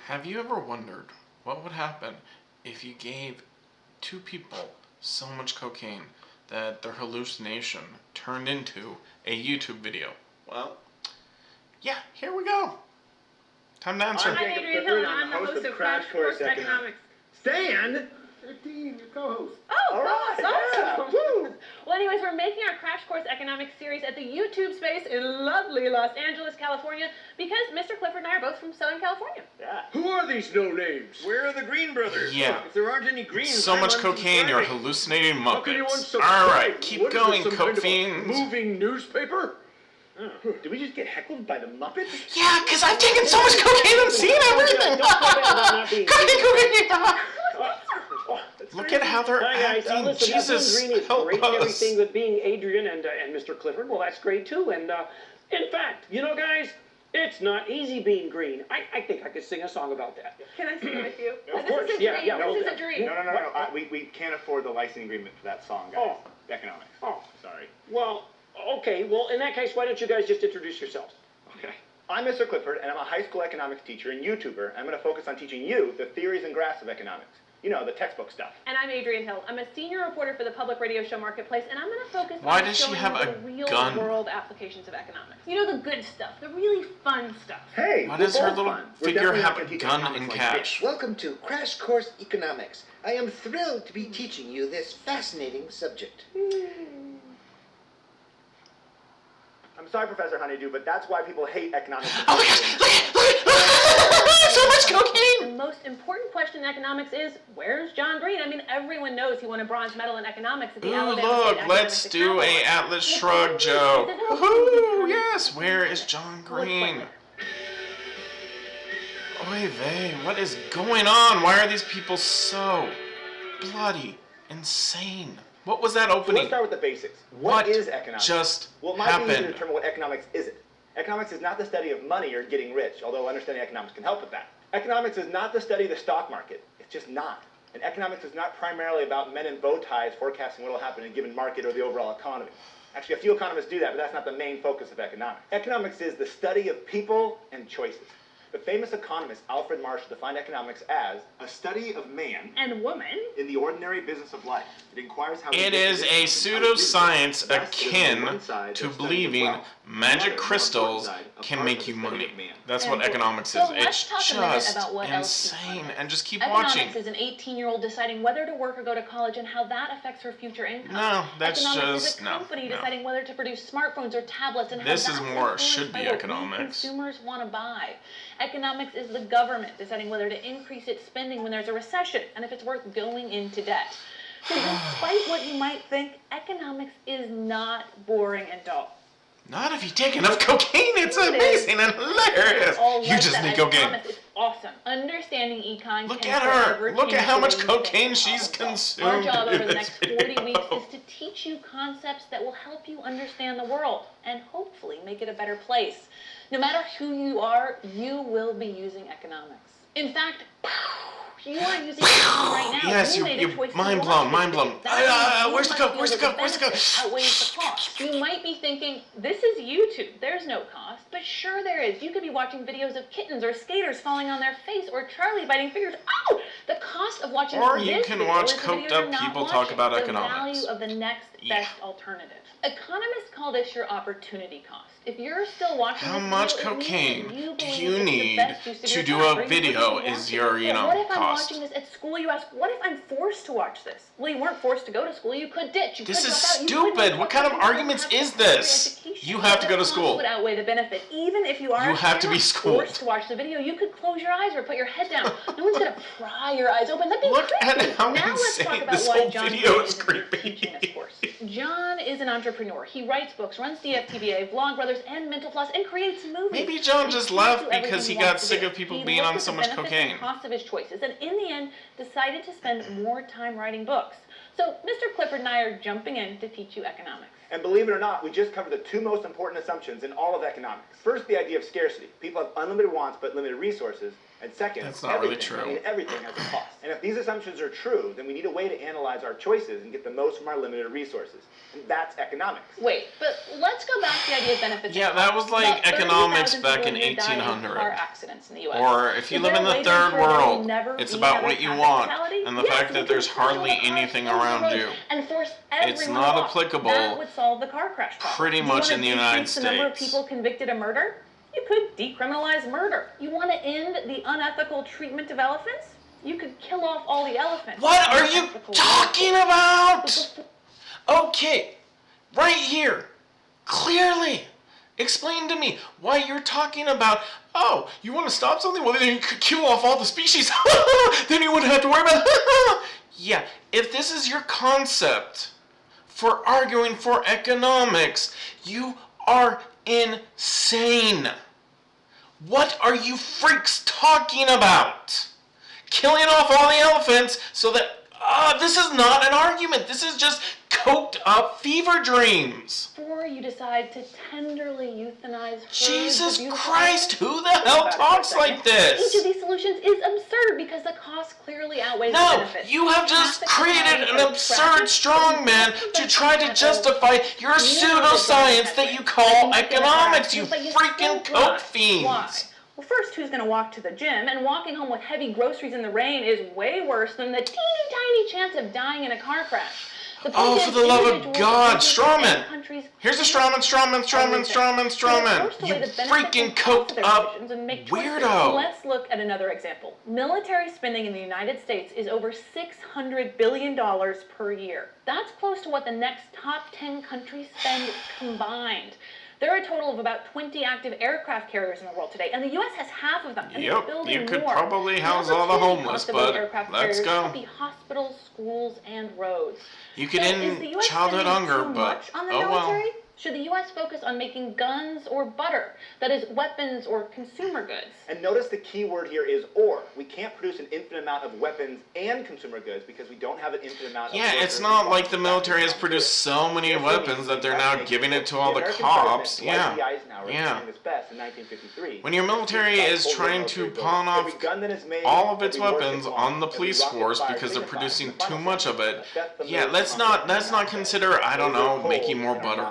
Have you ever wondered what would happen if you gave two people so much cocaine that their hallucination turned into a YouTube video? Well, yeah, here we go. Time to answer. I'm Adrian Hill, and I'm the host of Crash Course Economics. Stan! Dean, your co-host. Oh, all right, awesome. Yeah. Well, anyways, we're making our Crash Course Economics series at the YouTube space in lovely Los Angeles, California, because Mr. Clifford and I are both from Southern California. Yeah. Who are these no-names? Where are the Green brothers? Yeah. If there aren't any Greens, So much I'm cocaine, you're unsubscribing. hallucinating How can you Muppets. unsubscribe? Alright, keep What is going, this, some kind of a Cofiends. moving newspaper? Did we just get heckled by the Muppets? Yeah, because I've taken so much cocaine, I'm seeing everything. Look at how they're Hi guys, acting. listen, Jesus, Green is help great and us. everything with being Adrian and Mr. Clifford. Well, that's great too. And in fact, you know, guys, it's not easy being green. I think I could sing a song about that. Can I sing with you? Of This course, is a yeah, dream. yeah, This well, is a dream. No. We can't afford the licensing agreement for that song, guys. Oh. Economics. Oh, Sorry. well, okay. Well, in that case, why don't you guys just introduce yourselves? Okay. I'm Mr. Clifford, and I'm a high school economics teacher and YouTuber. I'm going to focus on teaching you the theories and graphs of economics. You know, the textbook stuff. And I'm Adrian Hill. I'm a senior reporter for the public radio show Marketplace, and I'm going to focus Why on does she showing have you a the real gun? world applications of economics. You know, the good stuff, the really fun stuff. Hey, Why we're does her both little fun. We're figure definitely have not a gonna teach gun economics in like cash? Welcome to Crash Course Economics. I am thrilled to be teaching you this fascinating subject. I'm sorry, Professor Honeydew, but that's why people hate economics. Oh my gosh, look at so much The cocaine! most important question in economics is, where's John Green? I mean, everyone knows he won a bronze medal in economics at the Ooh, Alabama look, State let's Academic do a Success Award. Atlas Shrug joke. Woohoo, yes, where is John Green? Oy vey, what is going on? Why are these people so bloody insane? What was that So let's opening? start with the basics. What What is economics? just Well, it might be easy to happened? determine what economics isn't. Economics is not the study of money or getting rich, although understanding economics can help with that. Economics is not the study of the stock market. It's just not. And economics is not primarily about men in bow ties forecasting what will happen in a given market or the overall economy. Actually, a few economists do that, but that's not the main focus of economics. Economics is the study of people and choices. The famous economist Alfred Marshall defined economics as a study of man And woman. in the ordinary business of life. It inquires how It is a pseudoscience akin to believing magic crystals can make you money. That's what economics is. So let's It's talk a minute just about what else is insane. fun. And just keep Economics watching. is an 18-year-old deciding whether to work or go to college and how that affects her future income. No, that's Economics just is a company deciding whether to produce smartphones or tablets and how This that's is more influenced should by be what we economics. consumers want to buy. Economics is the government deciding whether to increase its spending when there's a recession and if it's worth going into debt. So despite what you might think, economics is not boring and dull. Not if you take enough cocaine. It's It is. amazing and hilarious. All You like just that. need I cocaine. promise, it's awesome. Understanding econ Look can at her. forever Look at how much change cocaine things. she's Our consumed job in over the this next 40 weeks video. is to teach you concepts that will help you understand the world and hopefully make it a better place. No matter who you are, you will be using economics. In fact, you are using econ right now. Yes, made a you choice to mind watch blown, this mind video. blown. That means you Where's the must coke? feel Where's the that coke? Where's the coke? benefit outweighs the cost. You might be thinking, this is YouTube. There's no cost. But sure there is. You could be watching videos of kittens or skaters falling on their face or Charlie biting fingers. Oh! The cost of watching Or this you can video watch is the video coked you're up not people talk watching. about the economics. value of the next Yeah. best alternative. Economists call this your opportunity cost. If you're still watching How this much video, it means cocaine that do you believe you it's the need best use of to your do time, a or you wouldn't video be is watching your, it. you know, What if I'm cost. watching this at school? You ask, what if I'm forced to watch this? Well, you weren't forced to go to school. You could ditch. You This could is drop out. You couldn't stupid. go What kind of you couldn't arguments have is secondary this? education. You have to The go to cost school. would outweigh the benefit. Even if you are You have to be not schooled. forced to watch the video, you could close your eyes or put your head down. No one's gonna pry your eyes open. That'd be Look creepy. at how Now let's talk insane about this why whole John video Green is isn't here creepy. teaching this course. John is an entrepreneur. He writes books, runs DFTBA, Vlogbrothers, and Mental Floss, and creates movies. Maybe John He just can't left do everything because he wants got to sick do. of people He being looked on at so the much benefits cocaine. and cost of his choices, and in the end, decided to spend more time writing books. So Mr. Clifford and I are jumping in to teach you economics. And believe it or not, we just covered the two most important assumptions in all of economics. First, the idea of scarcity. People have unlimited wants but limited resources. And second, That's not really everything, true. I mean, everything has a cost. And if these assumptions are true, then we need a way to analyze our choices and get the most from our limited resources. And that's economics. Wait, but let's go back to the idea of benefits. Yeah, that was like About 30,000 economics back in people a year die in 1800. car accidents in the US. Or if you Is live there in a the way to third ensure there will world, never it's be about another what you traffic want fatality? and the Yes, fact we that there's could control hardly the cars anything on the around roads you. And force It's everyone not off. applicable That would solve the car crash problem. pretty Do much you in the wanna United decrease the number of States. people convicted of murder? You could decriminalize murder. You want to end the unethical treatment of elephants? You could kill off all the elephants. What are you Unethical talking ways. about? Okay, right here. Clearly. Explain to me why you're talking about, oh, you want to stop something? Well, then you could kill off all the species. Then you wouldn't have to worry about it. Yeah, if this is your concept for arguing for economics, you are insane. What are you freaks talking about? Killing off all the elephants so that, this is not an argument. This is just coked up fever dreams. Before you decide to tenderly euthanize herds of Jesus beautiful Christ, animals, who the hell think about it talks for a second. like this? Each of these solutions is absurd because the cost clearly outweighs the No, benefits. you have just Traffic created fatalities an are absurd tragic, strongman but to you try to can't justify your You know the pseudoscience that you call and might get a car economics, you accident, but freaking still drive. coke fiends. Why? Well, first, who's going to walk to the gym? And walking home with heavy groceries in the rain is way worse than the teeny tiny chance of dying in a car crash. The point Oh, is, for the love of individuals, God, businesses, strawman. and countries Here's a can't strawman. So first, You weigh the benefits freaking and costs coked of their up decisions and make choices. weirdo. Let's look at another example. Military spending in the United States is over $600 billion per year. That's close to what the next top 10 countries spend combined. There are a total of about 20 active aircraft carriers in the world today, and the U.S. has half of them, and they're Yep, building you could more. probably house all the opportunity homeless, cost of those but aircraft let's carriers go. could be hospitals, schools, and roads. You could So is the end US childhood spending hunger, too but much on the oh military? well. Should the U.S. focus on making guns or butter? That is, weapons or consumer goods? And notice the key word here is or. We can't produce an infinite amount of weapons and consumer goods because we don't have an infinite amount of Yeah, workers it's not and like the farmers. military has produced so many Therefore, weapons that they're now American giving it to all the American cops. president, Dwight D. Yeah. Eisenhower, Yeah. saying this best in 1953. When your military is trying to pawn off all of its weapons on the police force because they're producing too much of it, yeah, let's not consider, I don't know, making more butter.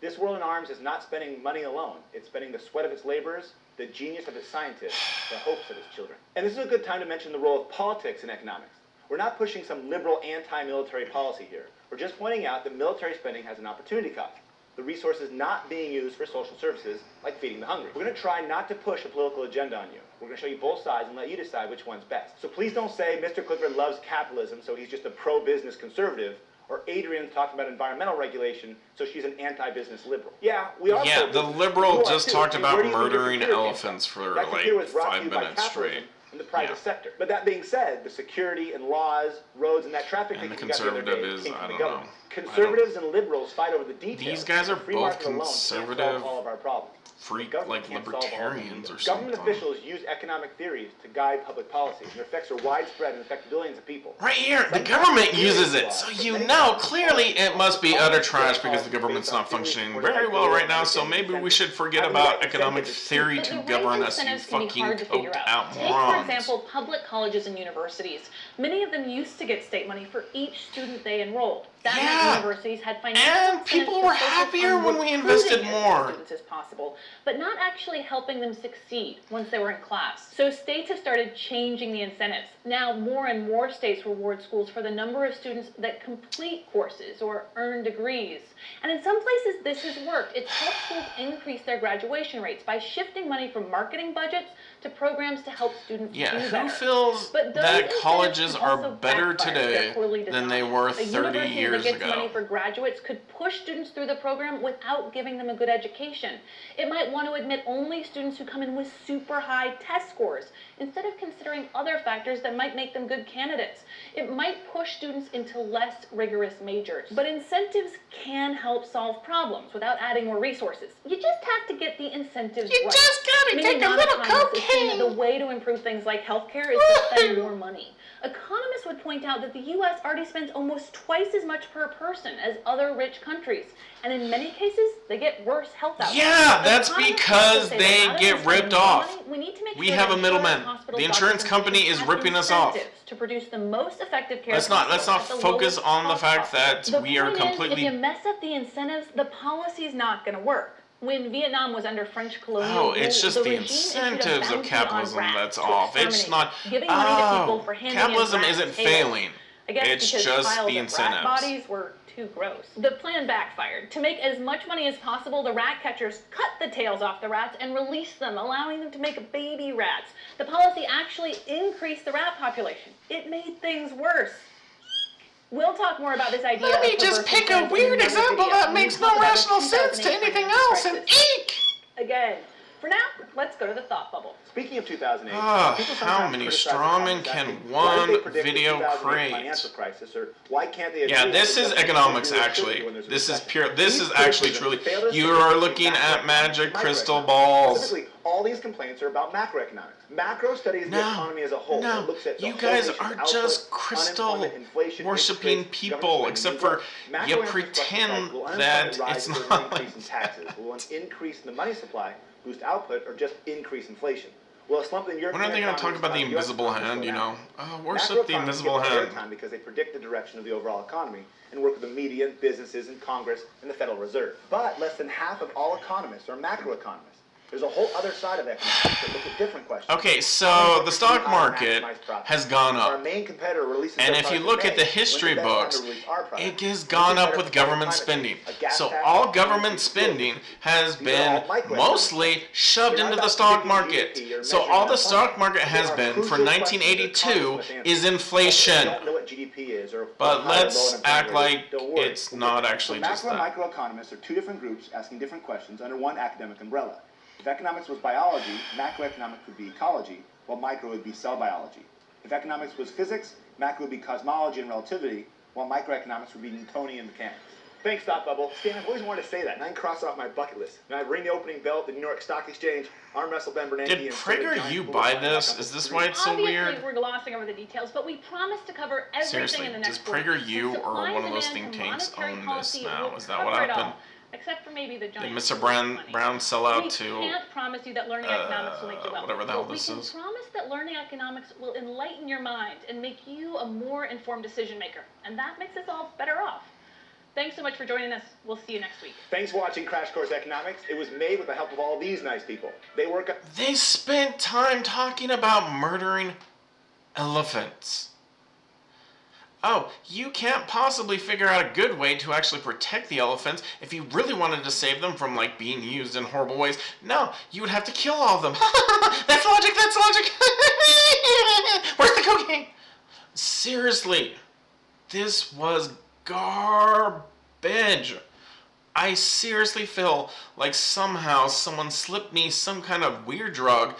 This world in arms is not spending money alone. It's spending the sweat of its laborers, the genius of its scientists, the hopes of its children. And this is a good time to mention the role of politics in economics. We're not pushing some liberal anti-military policy here. We're just pointing out that military spending has an opportunity cost. The resources not being used for social services, like feeding the hungry. We're going to try not to push a political agenda on you. We're going to show you both sides and let you decide which one's best. So please don't say Mr. Clifford loves capitalism, so he's just a pro-business conservative, or Adrian's talking about environmental regulation, so she's an anti-business liberal. Yeah, we are Yeah, the pro-business. liberal You are just too. talked And about where do you think your murdering computer came elephants from? for That computer was like brought to 5 you by minutes capitalism straight. in the private Yeah. sector. But that being said, the security and laws, roads, and that traffic And ticket the you got the other conservative day is, came I from the don't government. know. Conservatives and liberals fight over the details. These guys are Free both market alone can't conservative, solve all of our problems. freak, Government like can't solve all of them libertarians either. or Government something. officials use economic theories to guide public policy. Their effects are widespread and affect billions of people. Right here, the Sometimes government theories uses it, apply, so but you many know times clearly it must be utter trash policy because the based government's on not theories functioning supported by very well data right now, and so maybe we incentives. should forget Having about that economic incentive is theory But to the right govern us, you incentives can be fucking hard to figure coked out. out Take, for morons. example, public colleges and universities. Many of them used to get state money for each student they enrolled. That Yeah. meant universities had financial And incentives people to were focus happier on when we recruiting invested as many more. students as possible, but not actually helping them succeed once they were in class. So states have started changing the incentives. Now more and more states reward schools for the number of students that complete courses or earn degrees. And in some places this has worked. It's helped schools increase their graduation rates by shifting money from marketing budgets to programs to help students Yeah, do who better. feels But those that incentives colleges can are also better backfire if they're today poorly than they designed. were A 30 university years that gets money ago? for graduates could push students through the program without giving them a good education. It might want to admit only students who come in with super high test scores, instead of considering other factors that might make them good candidates. It might push students into less rigorous majors. But incentives can help solve problems without adding more resources. You just have to get the incentives right. You just gotta Many take a little non-economists cocaine suggesting that the way to improve things like healthcare is to spend more money. Economists would point out that the U.S. already spends almost twice as much per person as other rich countries, and in many cases, they get worse health outcomes. Yeah, that's Economists because also say they that rather get than ripped spending more off. money, we need to make We sure have that a middleman. insurance, hospitals, The insurance doctors, and company patients is have ripping us off. incentives to produce the most effective care Let's not possible at the focus lowest on the cost fact possible. that The we are point is, if completely. you mess up the incentives, the policy's not going to work. When Vietnam was under French colonial rule, It's just the the regime issued a incentives of bounty capitalism on rats that's to off. It's exterminate not. them, giving money to people for handing Capitalism in rat isn't tails. failing. I guess It's because just piles the of incentives. rat bodies were too gross. The plan backfired. To make as much money as possible, the rat catchers cut the tails off the rats and released them, allowing them to make baby rats. The policy actually increased the rat population. It made things worse. We'll talk more about this idea. Let me just pick a weird example that makes no rational sense to anything else and eek! Again. For now, let's go to the thought bubble. Speaking of 2008, people How sometimes many criticize strawmen economists can asking why did they one predict the video 2008 create? financial crisis, or why can't they Yeah, agree this on is what they economics do or shouldn't actually. do when there's a This is recession? pure. This These is actually criticisms truly. fail to You separate are between looking at macroeconomics magic and crystal microeconomics. balls. Specifically, all these complaints are about macroeconomics. Macro studies the economy as a whole. No, It looks at the you whole guys nation's are output, just crystal unemployment, inflation, worshipping interest rates, people, government except spending, for Macro you answers questions pretend like, will that unemployment rise it's if there's an not increase in taxes? Will an increase in the money supply boost output, or just increase inflation? Will a slump in European When are they going to talk economies about the cause US invisible economy to hand? slow You down? know, worship the Macroeconomists invisible get more hand. airtime because they predict the direction of the overall economy and work with the media, businesses, and Congress and the Federal Reserve. But less than half of all economists are macroeconomists. There's a whole other side of economics that look at different questions. Okay, so the stock market has gone Our up. main competitor releases And their if you product look in at the May. history When's the best time books, to release our product? it has When's gone the up better with for fighting government climate spending. change? A gas So tax? all An government increased spending fuel has efficiency. These are all been microeconomics. mostly shoved They're not into the about stock predicting market. GDP or So measuring all the unemployment. stock market They has are been crucial for questions that 1982 Congress must answer. is If inflation. you don't know what GDP is, or But what high or let's low act unemployment like is, don't worry. it's not actually So just macro that. and microeconomists are two different groups asking different questions under one academic umbrella. If economics was biology, macroeconomics would be ecology, while micro would be cell biology. If economics was physics, macro would be cosmology and relativity, while microeconomics would be Newtonian mechanics. Thanks, Thought Bubble. Stan, I've always wanted to say that, and I can cross off my bucket list. And I ring the opening bell at the New York Stock Exchange, arm wrestle Ben Bernanke, Did and serve a Prager giant you bowl buy of this? wine Is this on why it's so Obviously, weird? we're glossing over the details, but we promise to cover everything Seriously, in the does next 4 Prager weeks. you The or supply one and of those demand think for tanks monetary own this policy now? will Is that what cover it all, happened? except for maybe the Did giant Mr. pool of money. Brown sell out We to can't promise you that learning economics will make you wealthy. whatever the hell but this we can is? promise that learning economics will enlighten your mind and make you a more informed decision maker. And that makes us all better off. Thanks so much for joining us. We'll see you next week. Thanks for watching Crash Course Economics. It was made with the help of all these nice people. They work at... They spent time talking about murdering elephants. Oh, you can't possibly figure out a good way to actually protect the elephants if you really wanted to save them from, like, being used in horrible ways. No, you would have to kill all of them. That's logic, that's logic. Where's the cocaine? Seriously, this was garbage. I seriously feel like somehow someone slipped me some kind of weird drug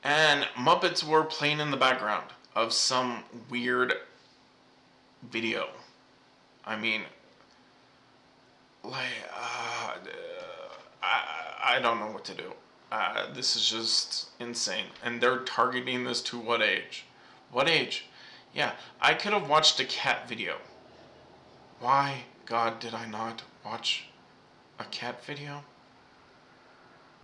and Muppets were playing in the background of some weird video. I mean, like, I don't know what to do. This is just insane. And they're targeting this to what age? What age? Yeah, I could have watched a cat video. Why, God, did I not watch a cat video?